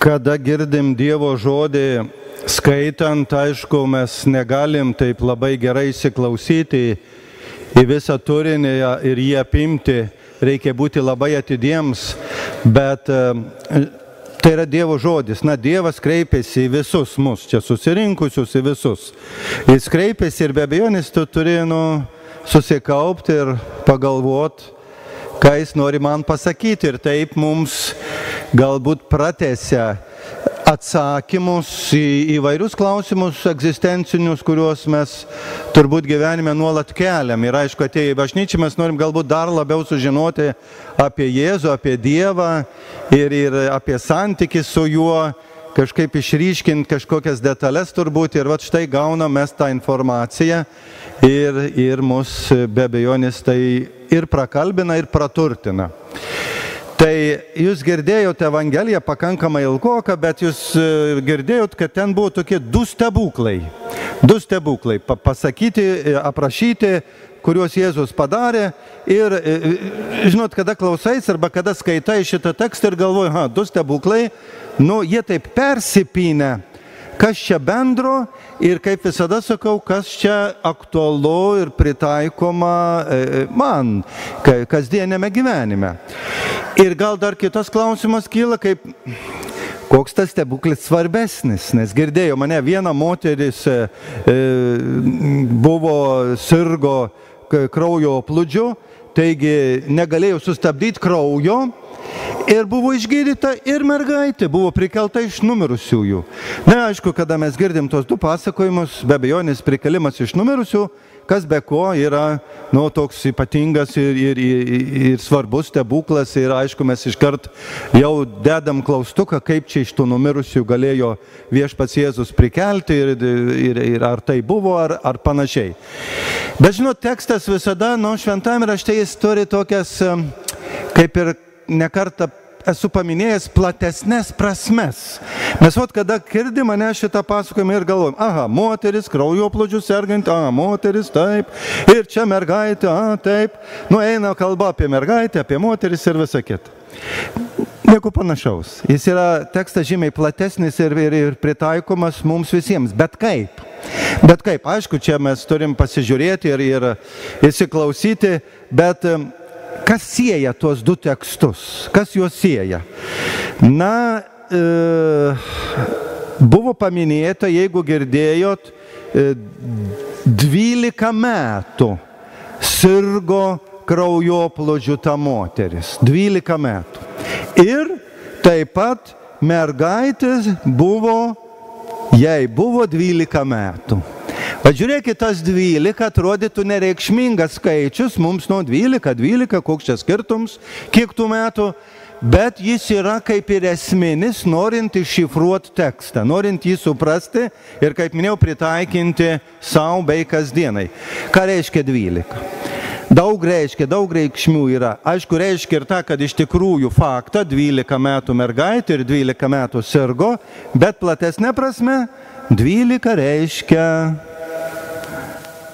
Kada girdim Dievo žodį skaitant, aišku, mes negalim taip labai gerai įsiklausyti į visą turinį ir jį apimti, reikia būti labai atidiems, bet tai yra Dievo žodis. Na, Dievas kreipiasi į visus mus, čia susirinkusius į visus. Jis kreipiasi ir be abejonės tu turi susikaupti ir pagalvoti, ką jis nori man pasakyti. Ir taip mums galbūt pratęsia atsakymus į įvairius klausimus egzistencinius, kuriuos mes turbūt gyvenime nuolat keliam. Ir aišku, atėję į bažnyčią mes norim galbūt dar labiau sužinoti apie Jėzų, apie Dievą ir apie santykį su juo, kažkaip išryškinti kažkokias detalės turbūt. Ir vat štai gaunam mes tą informaciją ir mus be abejonės tai ir prakalbina, ir praturtina. Tai jūs girdėjote Evangeliją pakankamai ilgoką, bet jūs girdėjot, kad ten buvo tokie du stebuklai. Du stebuklai pasakyti, aprašyti, kuriuos Jėzus padarė. Ir žinot, kada klausais arba kada skaitai šitą tekstą ir galvoji, du stebuklai, jie taip persipynę. Kas čia bendro ir kaip visada sakau, kas čia aktualu ir pritaikoma man kasdienėme gyvenime. Ir gal dar kitas klausimas kyla, koks tas stebuklis svarbesnis, nes girdėjau mane viena moteris sirgo kraujo plūdžiu, taigi negalėjo sustabdyti kraujo. Ir buvo išgydyta ir mergaitė, buvo prikelta iš numirusiųjų. Na, aišku, kada mes girdim tos du pasakojimus, be abejonės prikelimas iš numirusių, kas be ko yra toks ypatingas ir svarbus stebuklas. Ir aišku, mes iškart jau dedam klaustuką, kaip čia iš tų numirusių galėjo viešpats Jėzus prikelti ir ar tai buvo, ar panašiai. Bet žinot, tekstas visada, šventajame rašte jis turi tokias, kaip ir nekartą esu paminėjęs, platesnės prasmes. Mes kada girdim mane šitą pasakojimą ir galvojam, moteris, kraujoplūdžiu sergant, moteris, taip, ir čia mergaitė, taip. Eina kalba apie mergaitę, apie moteris ir visą kitą. Nieko panašaus. Jis yra tekstas žymiai platesnis ir pritaikomas mums visiems. Bet kaip? Aišku, čia mes turim pasižiūrėti ir įsiklausyti, bet kas sieja tuos du tekstus? Kas juos sieja? Buvo paminėta, jeigu girdėjot, 12 metų sirgo kraujoplūdžiu ta moteris. 12 metų. Ir taip pat mergaitės jai buvo 12 metų. Pažiūrėkit, tas 12 atrodytų nereikšmingas skaičius, mums 12, koks čia skirtums, kiek tų metų, bet jis yra kaip ir esminis, norint iššifruoti tekstą, norint jį suprasti ir, kaip minėjau, pritaikinti savo bei kasdienai. Ką reiškia 12? Daug reikšmių yra. Aišku, reiškia ir ta, kad iš tikrųjų faktą 12 metų mergaitė ir 12 metų sirgo, bet platesnė prasme 12 reiškia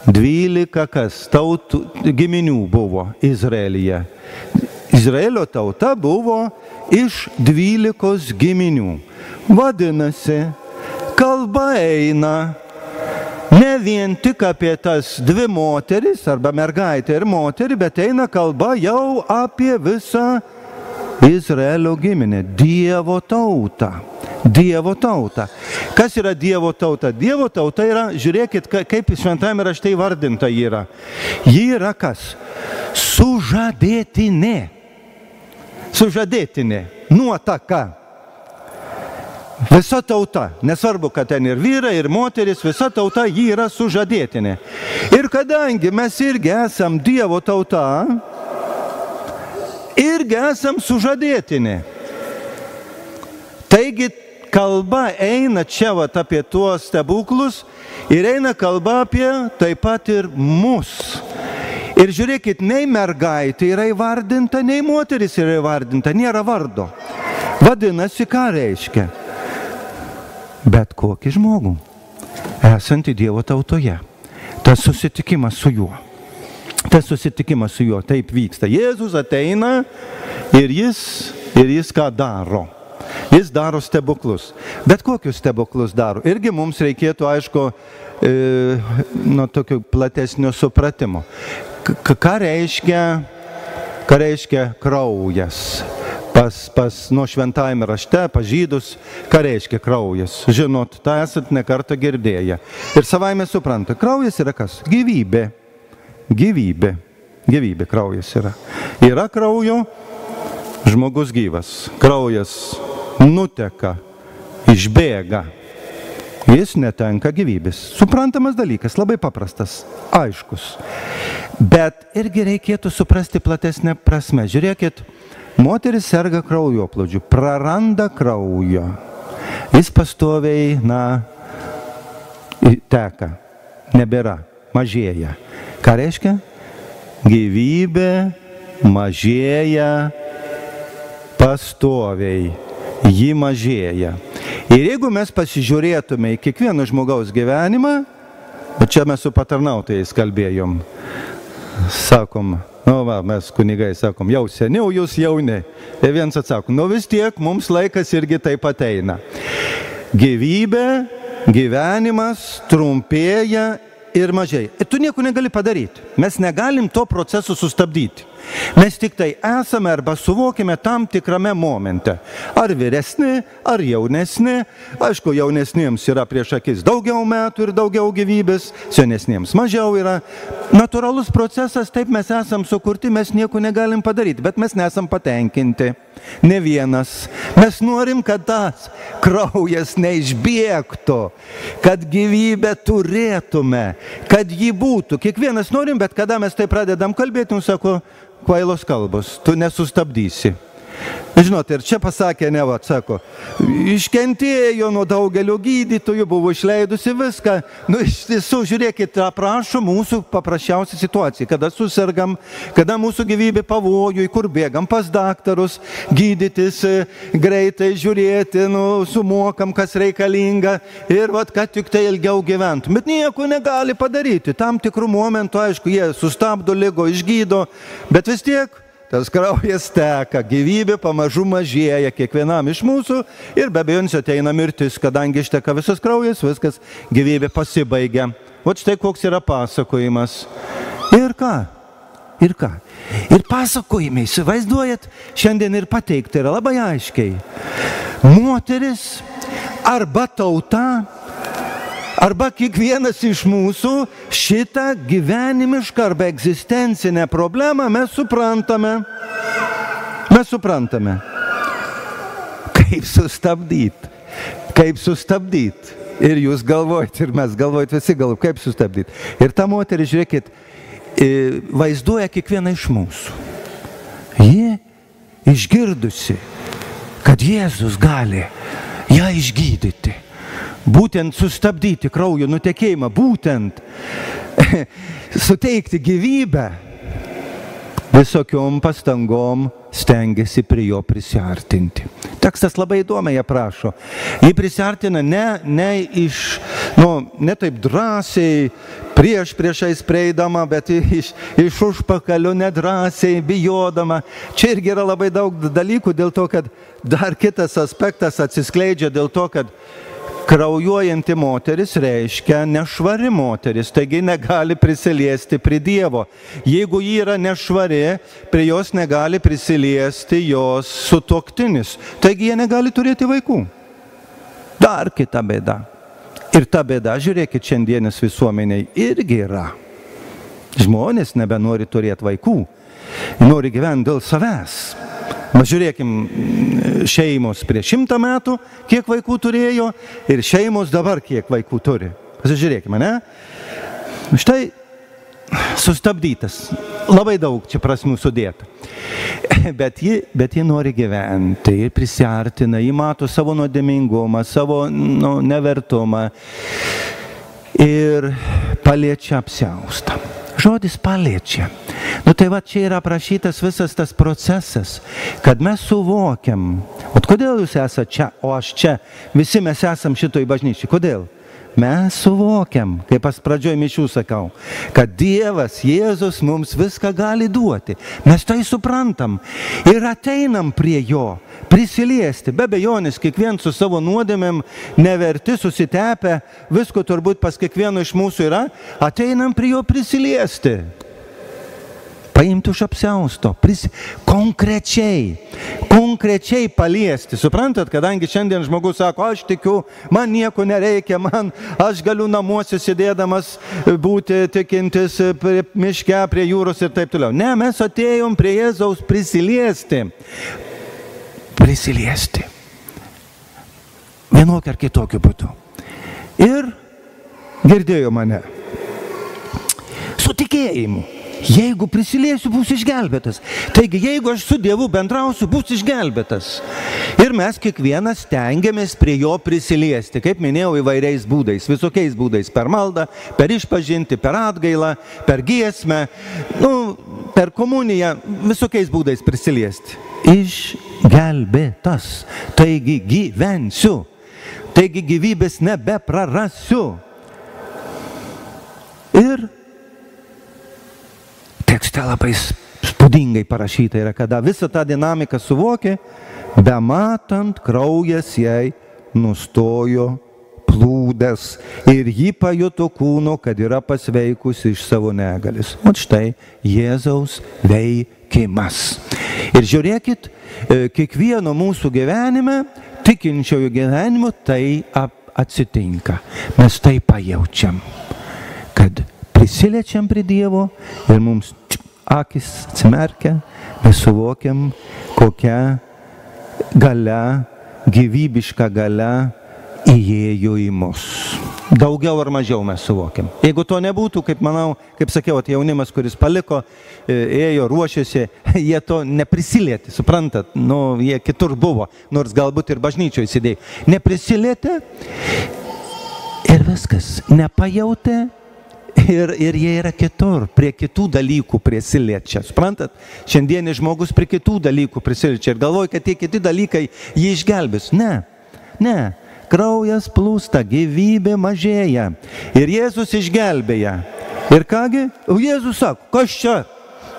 12 kas? Tautų giminių buvo Izraelyje. Izraelio tauta buvo iš 12 giminių. Vadinasi, kalba eina ne vien tik apie tas dvi moteris, arba mergaitę ir moterį, bet eina kalba jau apie visą Izraelio giminę, Dievo tautą. Dievo tauta. Kas yra Dievo tauta? Dievo tauta yra, žiūrėkit, kaip šventajame rašte įvardinta yra. Ji yra kas? Sužadėtinė. Sužadėtinė. Nuotaka. Visa tauta. Nesvarbu, kad ten ir vyrai, ir moteris, visa tauta, ji yra sužadėtinė. Ir kadangi mes irgi esam Dievo tauta, irgi esam sužadėtinė. Taigi, kalba eina čia apie tuos stebuklus ir eina kalba apie taip pat ir mus. Ir žiūrėkit, nei mergaitė yra įvardinta, nei moteris yra įvardinta, nėra vardo. Vadinasi, ką reiškia? Bet kokį žmogų, esantį Dievo tautoje. Tas susitikimas su juo. Taip vyksta. Jėzus ateina ir jis ką daro? Jis daro stebuklus. Bet kokius stebuklus daro. Irgi mums reikėtų, aišku, nuo tokio platesnio supratimo. Ką reiškia kraujas? Nuo šventajame rašte, pas žydus, ką reiškia kraujas. Žinot, tą esat ne kartą girdėję. Ir savaime supranta, kraujas yra kas? Gyvybė. Gyvybė kraujas yra. Yra kraujo, žmogus gyvas. Kraujas nuteka, išbėga. Jis netenka gyvybės. Suprantamas dalykas, labai paprastas, aiškus. Bet irgi reikėtų suprasti platesnę prasme. Žiūrėkit, moteris serga kraujoplūdžiu, praranda kraujo. Jis pastoviai, teka, nebėra, mažėja. Ką reiškia? Gyvybė mažėja pastoviai, ji mažėja. Ir jeigu mes pasižiūrėtume į kiekvieno žmogaus gyvenimą, o čia mes su patarnautojais kalbėjom, sakom, mes kunigai sakom, jau seniau, jūs jauni. Ir viens atsako, vis tiek mums laikas irgi taip ateina. Gyvybė, gyvenimas trumpėja ir mažėja. Ir tu nieko negali padaryti. Mes negalim to proceso sustabdyti. Mes tik tai esame arba suvokime tam tikrame momente. Ar vyresni, ar jaunesni. Aišku, jaunesniems yra prieš akis daugiau metų ir daugiau gyvybės, senesniems mažiau yra. Natūralus procesas, taip mes esam sukurti, mes nieko negalim padaryti, bet mes nesam patenkinti. Ne vienas. Mes norim, kad tas kraujas neišbėgtų, kad gyvybę turėtume, kad ji būtų. Kiekvienas norim, bet kada mes tai pradedam kalbėti, mums sako, kvailos kalbos, tu nesustabdysi. Žinot, ir čia pasakė, sako, iškentėjo nuo daugelio gydytojų, buvo išleidusi viską. Iš tiesų, žiūrėkit, aprašo mūsų paprasčiausią situaciją, kada susirgam, kada mūsų gyvybė pavojui, kur bėgam pas daktarus, gydytis, greitai žiūrėti, sumokam, kas reikalinga ir kad tik tai ilgiau gyventum. Bet nieko negali padaryti. Tam tikrų momentų, aišku, jie sustabdo ligą, išgydo, bet vis tiek tas kraujas teka, gyvybė pamažu mažėja kiekvienam iš mūsų ir be abejonės ateina mirtis, kadangi išteka visas kraujas, viskas, gyvybė pasibaigia. O štai koks yra pasakojimas. Ir ką? Ir pasakojimai, įsivaizduojat, šiandien ir pateikti yra labai aiškiai. Moteris arba tauta, arba kiekvienas iš mūsų šitą gyvenimišką arba egzistencinę problemą mes suprantame. Kaip sustabdyti. Ir jūs galvojate, ir mes galvojate, visi galvojate, kaip sustabdyti. Ir ta moteris, žiūrėkit, vaizduoja kiekvieną iš mūsų. Ji išgirdusi, kad Jėzus gali ją išgydyti. Būtent sustabdyti kraujo nutekėjimą, būtent suteikti gyvybę, visokiom pastangom stengiasi prie jo prisiartinti. Tekstas labai įdomiai aprašo. Jį prisiartina ne taip drąsiai, priešais prieidama, bet iš užpakalio nedrąsiai, bijodama. Čia irgi yra labai daug dalykų dėl to, kad dar kitas aspektas atsiskleidžia dėl to, kad kraujuojanti moteris reiškia nešvari moteris, taigi negali prisiliesti prie Dievo. Jeigu ji yra nešvari, prie jos negali prisiliesti jos sutuoktinis, taigi jie negali turėti vaikų. Dar kita bėda. Ir ta bėda, žiūrėkit, šiandienis visuomeniai irgi yra. Žmonės nebenori turėti vaikų, nori gyventi dėl savęs. Žiūrėkim, šeimos prieš 100 metų, kiek vaikų turėjo, ir šeimos dabar kiek vaikų turi. Pasižiūrėkime, ne? Štai sustabdytas. Labai daug čia prasmių sudėta. Bet ji nori gyventi, ji prisiartina, ji mato savo nuodėmingumą, savo nevertumą ir paliečia apsiaustą. Žodis paliečia. Tai va čia yra aprašytas visas tas procesas, kad mes suvokiam, kodėl jūs esate čia, o aš čia, visi mes esam šitoj bažnyčiai, kodėl? Mes suvokiam, kaip aš pradžioj mišių sakau, kad Dievas, Jėzus mums viską gali duoti. Mes tai suprantam ir ateinam prie jo, prisiliesti. Be abejonės, kiekvien su savo nuodėmėm, neverti, susitepę, visko turbūt pas kiekvieno iš mūsų yra, ateinam prie jo prisiliesti. Paimti už apsiausto, konkrečiai paliesti. Suprantat, kadangi šiandien žmogus sako, aš tikiu, man nieko nereikia, aš galiu namuose sėdėdamas būti tikintis prie miške, prie jūros ir taip toliau. Ne, mes atėjom prie Jėzaus prisiliesti. Prisiliesti. Vienokiu ar kitokiu būdu. Ir girdėjo mane. Su tikėjimu. Jeigu prisiliesiu, bus išgelbėtas. Taigi, jeigu aš su Dievu bendrausiu, bus išgelbėtas. Ir mes kiekvienas stengiamės prie jo prisiliesti, kaip minėjau, įvairiais būdais, visokiais būdais, per maldą, per išpažintį, per atgailą, per giesmę, per komuniją, visokiais būdais prisiliesti. Išgelbėtas. Taigi gyvensiu. Taigi gyvybės nebeprarasiu. Ir tekste labai spūdingai parašyta yra, kada visą tą dinamiką suvokė, bematant kraujas jai nustojo plūdęs ir jį pajuto kūno, kad yra pasveikusi iš savo negalės. O štai Jėzaus veikimas. Ir žiūrėkit, kiekvieno mūsų gyvenime, tikinčiojo gyvenimo, tai atsitinka. Mes tai pajaučiam, kad prisiliečiam prie Dievo ir mums akis atsimerkia, mes suvokiam, kokia galia, gyvybiška galia įėjo į mus. Daugiau ar mažiau mes suvokiam. Jeigu to nebūtų, kaip manau, kaip sakiau, jaunimas, kuris paliko, ėjo, ruošėsi, jie to neprisilietė, suprantat, jie kitur buvo, nors galbūt ir bažnyčioje sėdėjo. Neprisilietė ir viskas, nepajautė. Ir jie yra kitur, prie kitų dalykų prisiliečia. Suprantat? Šiandienis žmogus prie kitų dalykų prisiliečia ir galvoja, kad tie kiti dalykai jį išgelbės. Ne. Kraujas plūsta, gyvybė mažėja. Ir Jėzus išgelbėja. Ir kągi? Jėzus sako, kas čia?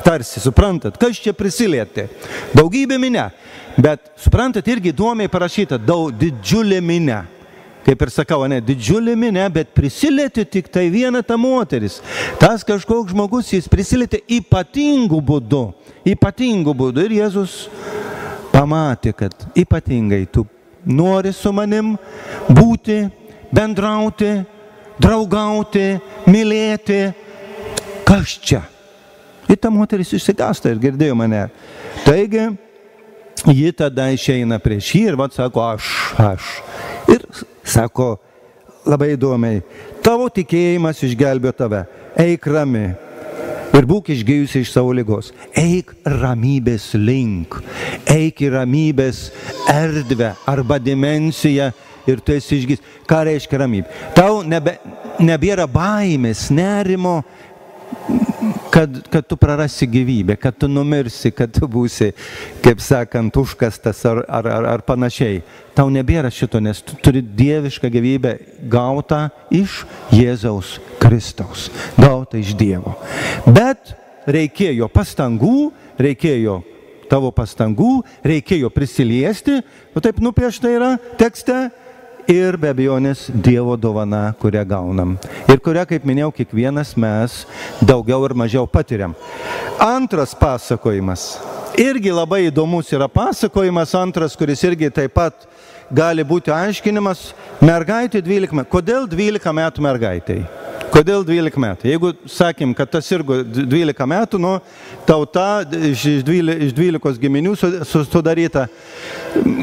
Tarsi, suprantat, kas čia prisilietė? Daugybė minia. Bet, suprantat, irgi įdomiai parašyta, didžiulė minia. Kaip ir sakau, didžiulė minia, bet prisilietė tik tai viena ta moteris. Tas kažkoks žmogus, jis prisilietė ypatingų būdų. Ir Jėzus pamatė, kad ypatingai tu nori su manim būti, bendrauti, draugauti, mylėti. Kas čia? Ir ta moteris išsigąsta ir girdėjo mane. Taigi, ji tada išeina prieš jį ir sako, aš. Ir sako, labai įdomiai, tavo tikėjimas išgelbėjo tave, eik rami ir būk išgijusi iš savo ligos. Eik ramybės link, eik į ramybės erdvę arba dimensiją ir tu esi išgijus. Ką reiškia ramybė? Tau nebėra baimės, nerimo, kad tu prarasi gyvybę, kad tu numirsi, kad tu būsi, kaip sakant, užkastas ar panašiai. Tau nebėra šito, nes tu turi dievišką gyvybę gautą iš Jėzaus Kristaus, gautą iš Dievo. Bet reikėjo pastangų, reikėjo tavo pastangų, reikėjo prisiliesti, taip nupiešta yra tekste, ir be abejonės Dievo dovana, kurią gaunam. Ir kurią, kaip minėjau, kiekvienas mes daugiau ir mažiau patiriam. Antras pasakojimas. Irgi labai įdomus yra pasakojimas, antras, kuris irgi taip pat gali būti aiškinimas. Mergaitė 12 metų. Kodėl 12 metų mergaitei? Kodėl 12 metų? Jeigu sakym, kad tas sirgo 12 metų, tauta iš 12 giminių sudaryta,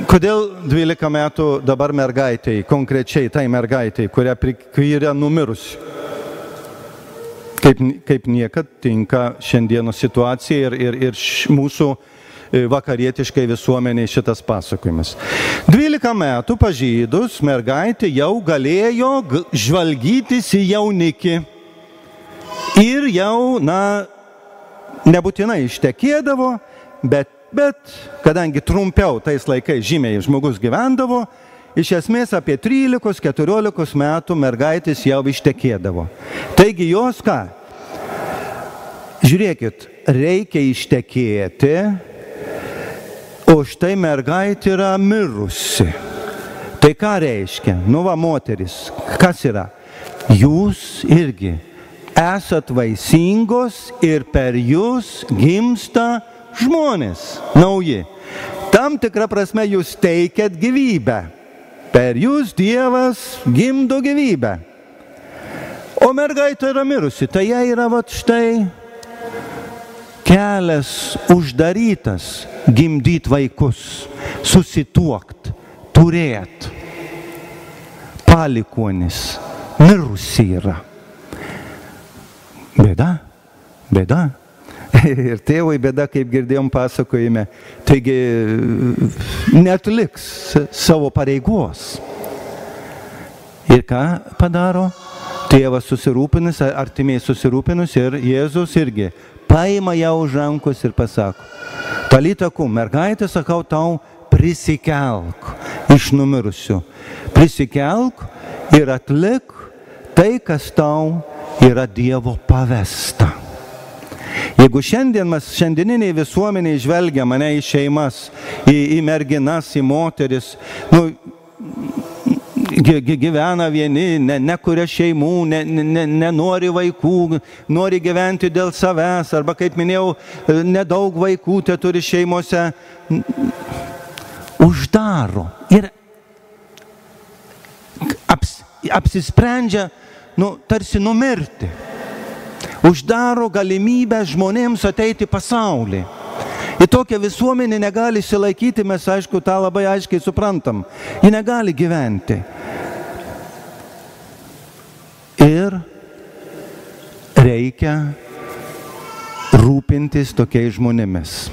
kodėl 12 metų dabar mergaitei, konkrečiai tai mergaitei, kurią yra numirusi? Kaip niekad tinka šiandienos situacija ir mūsų vakarietiškai visuomeniai šitas pasakojimas. 12 metų pažydus mergaitė jau galėjo žvalgytis į jaunikį ir jau, nebūtinai ištekėdavo, bet kadangi trumpiau tais laikais žymiai žmogus gyvendavo, iš esmės apie 13-14 metų mergaitės jau ištekėdavo. Taigi jos ką? Žiūrėkit, reikia ištekėti, O štai mergaitė yra mirusi. Tai ką reiškia? Nu va, moteris, kas yra? Jūs irgi esat vaisingos ir per jūs gimsta žmonės nauji. Tam tikrą prasme jūs teikiat gyvybę. Per jūs Dievas gimdo gyvybę. O mergaitė yra mirusi. Tai jai yra vat štai kelias uždarytas gimdyt vaikus, susituokt, turėt. Palikuonis, mirusi yra. Bėda, bėda. Ir tėvui bėda, kaip girdėjom pasakojime. Taigi netliks savo pareigos. Ir ką padaro? Tėvas susirūpinus, artimiai susirūpinus ir Jėzus irgi paima ją už rankos ir pasako: Talita kum, mergaitė, sakau tau, prisikelk iš numirusių. Prisikelk ir atlik tai, kas tau yra Dievo pavesta. Jeigu šiandieniniai visuomeniai žvelgia mane į šeimas, į merginas, į moteris, gyvena vieni, nekuria šeimų, nenori vaikų, nori gyventi dėl savęs, arba, kaip minėjau, nedaug vaikų te turi šeimose, uždaro ir apsisprendžia, tarsi numirti. Uždaro galimybę žmonėms ateiti į pasaulį. Į tokią visuomenę negali išsilaikyti, mes aišku tą labai aiškiai suprantam. Ji negali gyventi. Ir reikia rūpintis tokiais žmonėmis.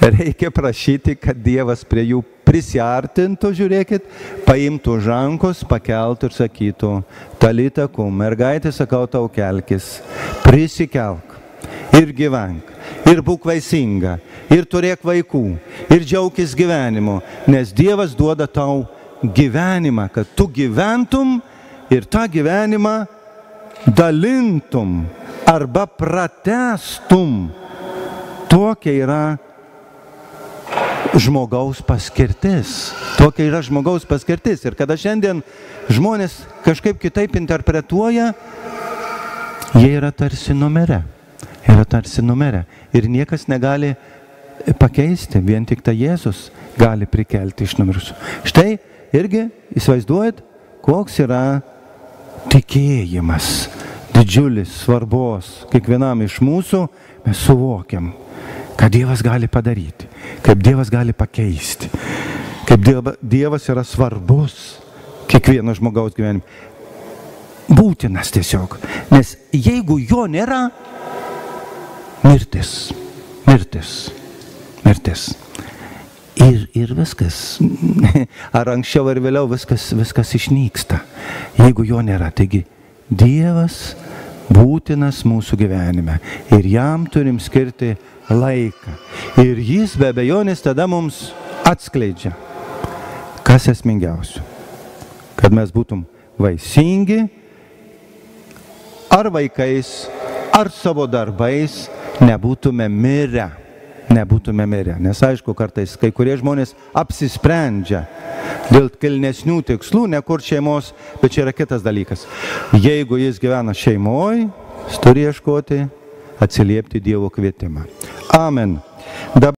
Reikia prašyti, kad Dievas prie jų prisiartintų, žiūrėkit, paimtų už rankos, pakeltų ir sakytų: Talita kum, mergaitė, sakau tau, kelkis, prisikelk ir gyvenk, ir būk vaisinga, ir turėk vaikų, ir džiaukis gyvenimu, nes Dievas duoda tau gyvenimą, kad tu gyventum ir tą gyvenimą dalintum arba pratęstum. Tokia yra žmogaus paskirtis. Tokia yra žmogaus paskirtis. Ir kada šiandien žmonės kažkaip kitaip interpretuoja, jie yra tarsi numirę. Yra tarsi numirę. Ir niekas negali pakeisti. Vien tik ta Jėzus gali prikelti iš numirusių. Štai irgi įsivaizduojat, koks yra tikėjimas. Didžiulis, svarbos. Kiekvienam iš mūsų mes suvokiam, ką Dievas gali padaryti, kaip Dievas gali pakeisti, kaip Dievas yra svarbus kiekvieno žmogaus gyvenime. Būtinas tiesiog, nes jeigu jo nėra, mirtis, mirtis, mirtis. Ir viskas, ar anksčiau ar vėliau viskas išnyksta, jeigu jo nėra. Taigi Dievas būtinas mūsų gyvenime ir jam turim skirti laiką. Ir jis be abejonės tada mums atskleidžia, kas esmingiausia. Kad mes būtum vaisingi, ar vaikais, ar savo darbais, nebūtume mirę. Nebūtume mirę. Nes aišku, kartais kai kurie žmonės apsisprendžia dėl kilnesnių tikslų, ne kur šeimos, bet čia yra kitas dalykas. Jeigu jis gyvena šeimoje, jis turi ieškoti, atsiliepti Dievo kvietimą. Amen.